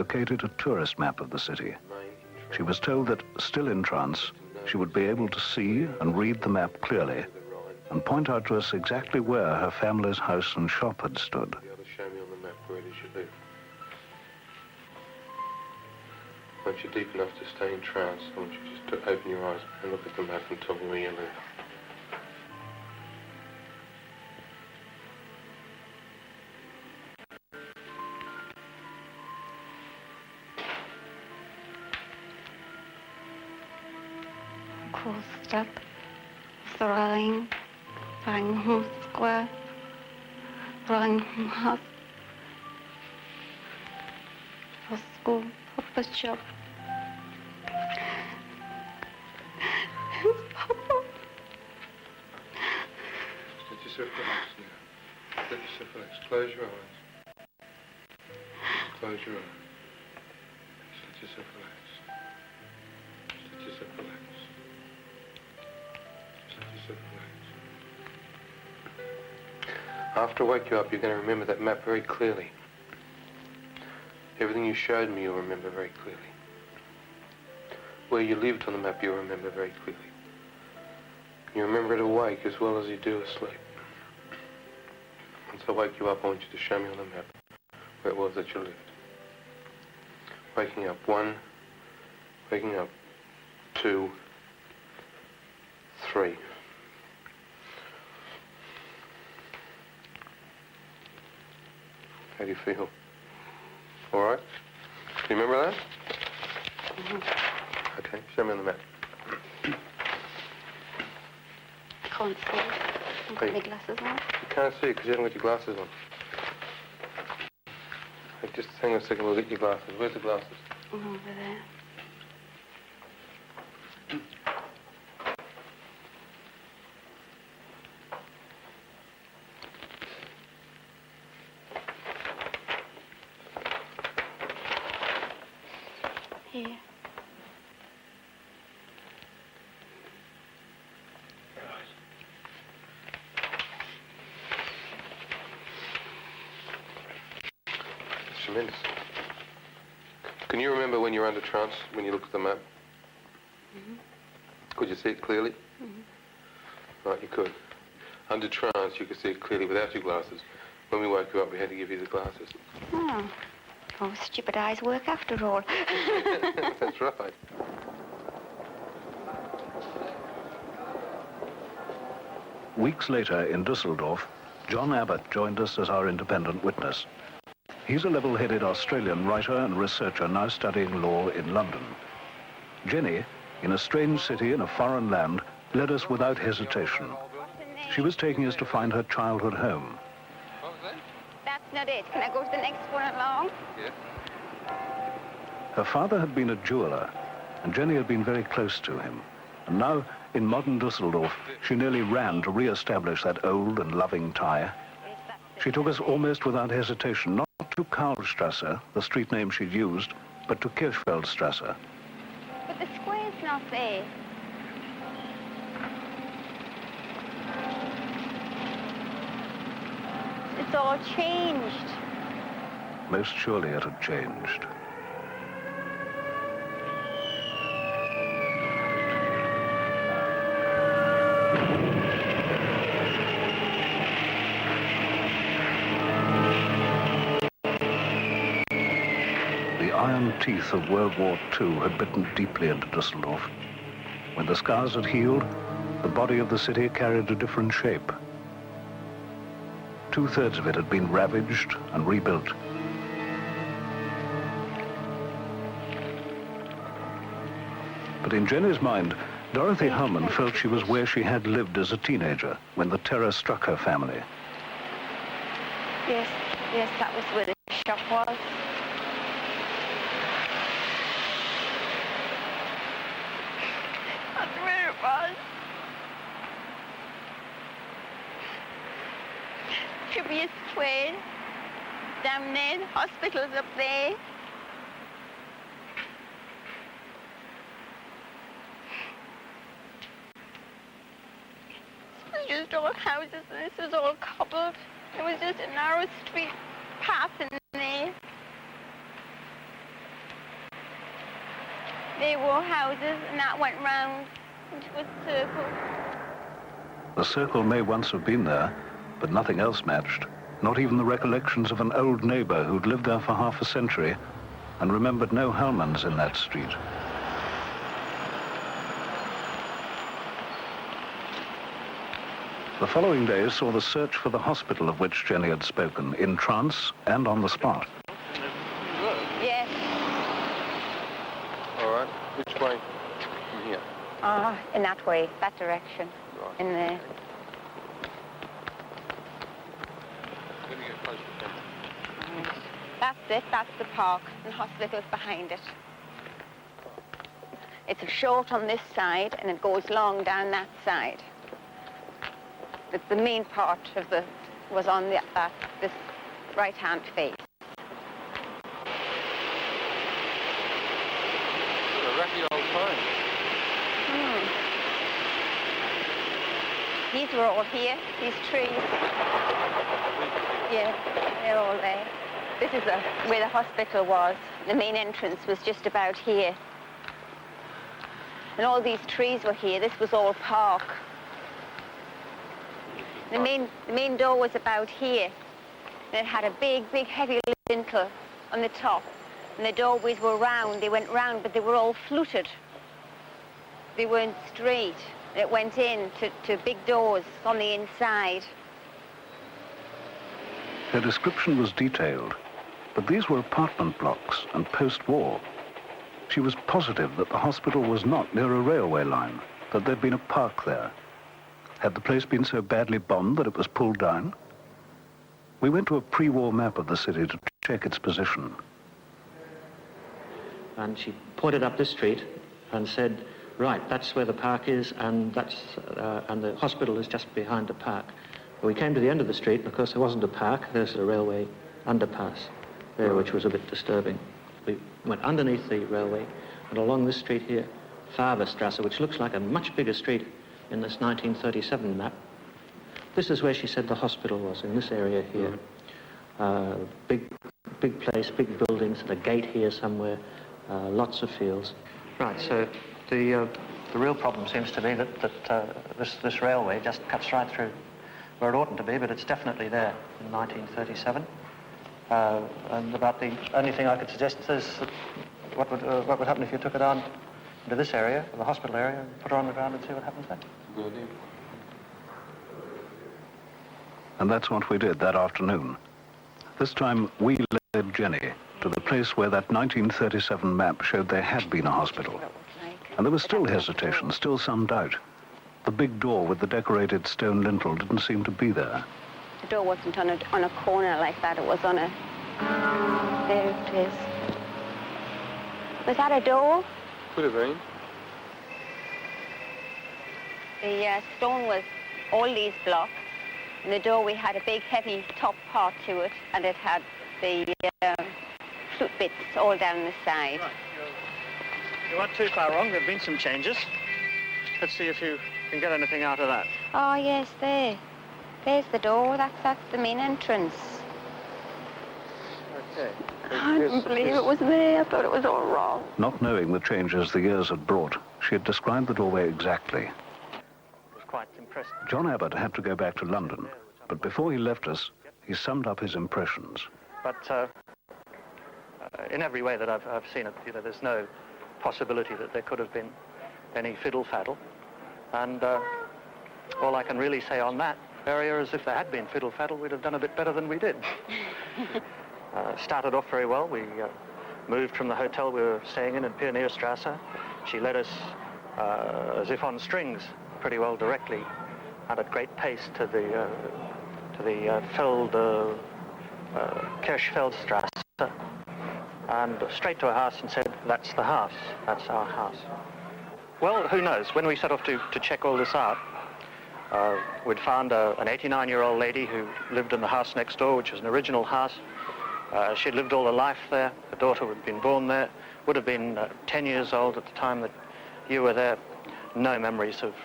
located a tourist map of the city. She was told that, still in trance, she would be able to see and read the map clearly and point out to us exactly where her family's house and shop had stood. Be able to show me on the map where it is you live. Once you're deep enough to stay in trance, I want you just to open your eyes and look at the map and tell me where you live. Step, Throwing, Rang Square, Rang House, School, Papa Shop. Papa. Let yourself relax now. Let yourself relax. Close your eyes. Close your eyes. Just let yourself relax. Just let yourself relax. After I wake you up, you're going to remember that map very clearly. Everything you showed me, you'll remember very clearly. Where you lived on the map, you'll remember very clearly. You remember it awake as well as you do asleep. Once I wake you up, I want you to show me on the map where it was that you lived. Waking up 1, waking up 2, 3. How do you feel? All right? Do you remember that? Mm-hmm. Okay, show me on the map. Can't see. I've got my glasses on. You can't see because you haven't got your glasses on. Hey, just hang on a second, we'll get your glasses. Where's the glasses? Over there. Here. It's tremendous. Can you remember when you were under trance, when you looked at the map? Mm-hmm. Could you see it clearly? Mm-hmm. Right, you could. Under trance, you could see it clearly without your glasses. When we woke you up, we had to give you the glasses. Oh. Oh, stupid eyes work after all. That's right. Weeks later in Dusseldorf, John Abbott joined us as our independent witness. He's a level-headed Australian writer and researcher now studying law in London. Jenny, in a strange city in a foreign land, led us without hesitation. She was taking us to find her childhood home. That's not it. Can I go to the next one along? Yes. Her father had been a jeweler, and Jenny had been very close to him. And now, in modern Dusseldorf, she nearly ran to re-establish that old and loving tie. She took us almost without hesitation, not to Karlstrasse, the street name she'd used, but to Kirchfeldstrasse. But the square's not there. It's all changed. Most surely it had changed. The iron teeth of World War II had bitten deeply into Dusseldorf. When the scars had healed, the body of the city carried a different shape. Two-thirds of it had been ravaged and rebuilt. But in Jenny's mind, Dorothy Hellman felt she was where she had lived as a teenager when the terror struck her family. Yes, that was where the shop was. That's where it was. Should be a square. Down there, hospitals up there. It was just all houses and this was all cobbled. It was just a narrow street path in there. There were houses, and that went round into a circle. The circle may once have been there, but nothing else matched. Not even the recollections of an old neighbour who'd lived there for half a century and remembered no Hellmans in that street. The following days saw the search for the hospital of which Jenny had spoken, in trance and on the spot. Yes. All right. Which way? From here. In that way, that direction. Right. In there. Let me get close to them. That's it, that's the park, and hospital's behind it. It's short on this side, and it goes long down that side. The main part of the was on this right-hand face. A ratty old time. These were all here, these trees. Yeah, they're all there. This is where the hospital was. The main entrance was just about here. And all these trees were here. This was all park. The main door was about here. And it had a big, heavy lintel on the top. And the doorways were round. They went round, but they were all fluted. They weren't straight. It went in to big doors on the inside. Her description was detailed, but these were apartment blocks and post-war. She was positive that the hospital was not near a railway line, that there'd been a park there. Had the place been so badly bombed that it was pulled down? We went to a pre-war map of the city to check its position. And she pointed up this street and said, right, that's where the park is, and and the hospital is just behind the park. We came to the end of the street, and of course there wasn't a park. There's a railway underpass there, which was a bit disturbing. We went underneath the railway and along this street here, Faberstrasse, which looks like a much bigger street in this 1937 map. This is where she said the hospital was, in this area here. Big place, big buildings, and a gate here somewhere, lots of fields. Right, so the real problem seems to be that this railway just cuts right through where it oughtn't to be, but it's definitely there in 1937. And about the only thing I could suggest is what would happen if you took it on into this area, the hospital area, and put her on the ground and see what happens there. Good idea. And that's what we did that afternoon. This time, we led Jenny to the place where that 1937 map showed there had been a hospital. And there was still hesitation, still some doubt. The big door with the decorated stone lintel didn't seem to be there. The door wasn't on a corner like that. It was on a... There it is. Was that a door? Could have been. The stone was all these blocks. And the doorway had a big, heavy top part to it, and it had the flute bits all down the side. Right. You weren't too far wrong. There have been some changes. Let's see if you can get anything out of that. Oh, yes, there. There's the door. That's the main entrance. Okay. I didn't believe it was there. I thought it was all wrong. Not knowing the changes the years had brought, she had described the doorway exactly. I was quite impressed. John Abbott had to go back to London, but before he left us, he summed up his impressions. But in every way that I've seen it, there's no possibility that there could have been any fiddle-faddle. And all I can really say on that area is if there had been fiddle-faddle, we'd have done a bit better than we did. Started off very well. We moved from the hotel we were staying in Pionierstrasse. She led us as if on strings pretty well directly and at great pace to the Kirchfeldstrasse and straight to a house and said, that's the house, that's our house. Well, who knows? When we set off to check all this out, we'd found an 89-year-old lady who lived in the house next door, which was an original house. She'd lived all her life there. Her daughter had been born there, would have been 10 years old at the time that you were there. No memories of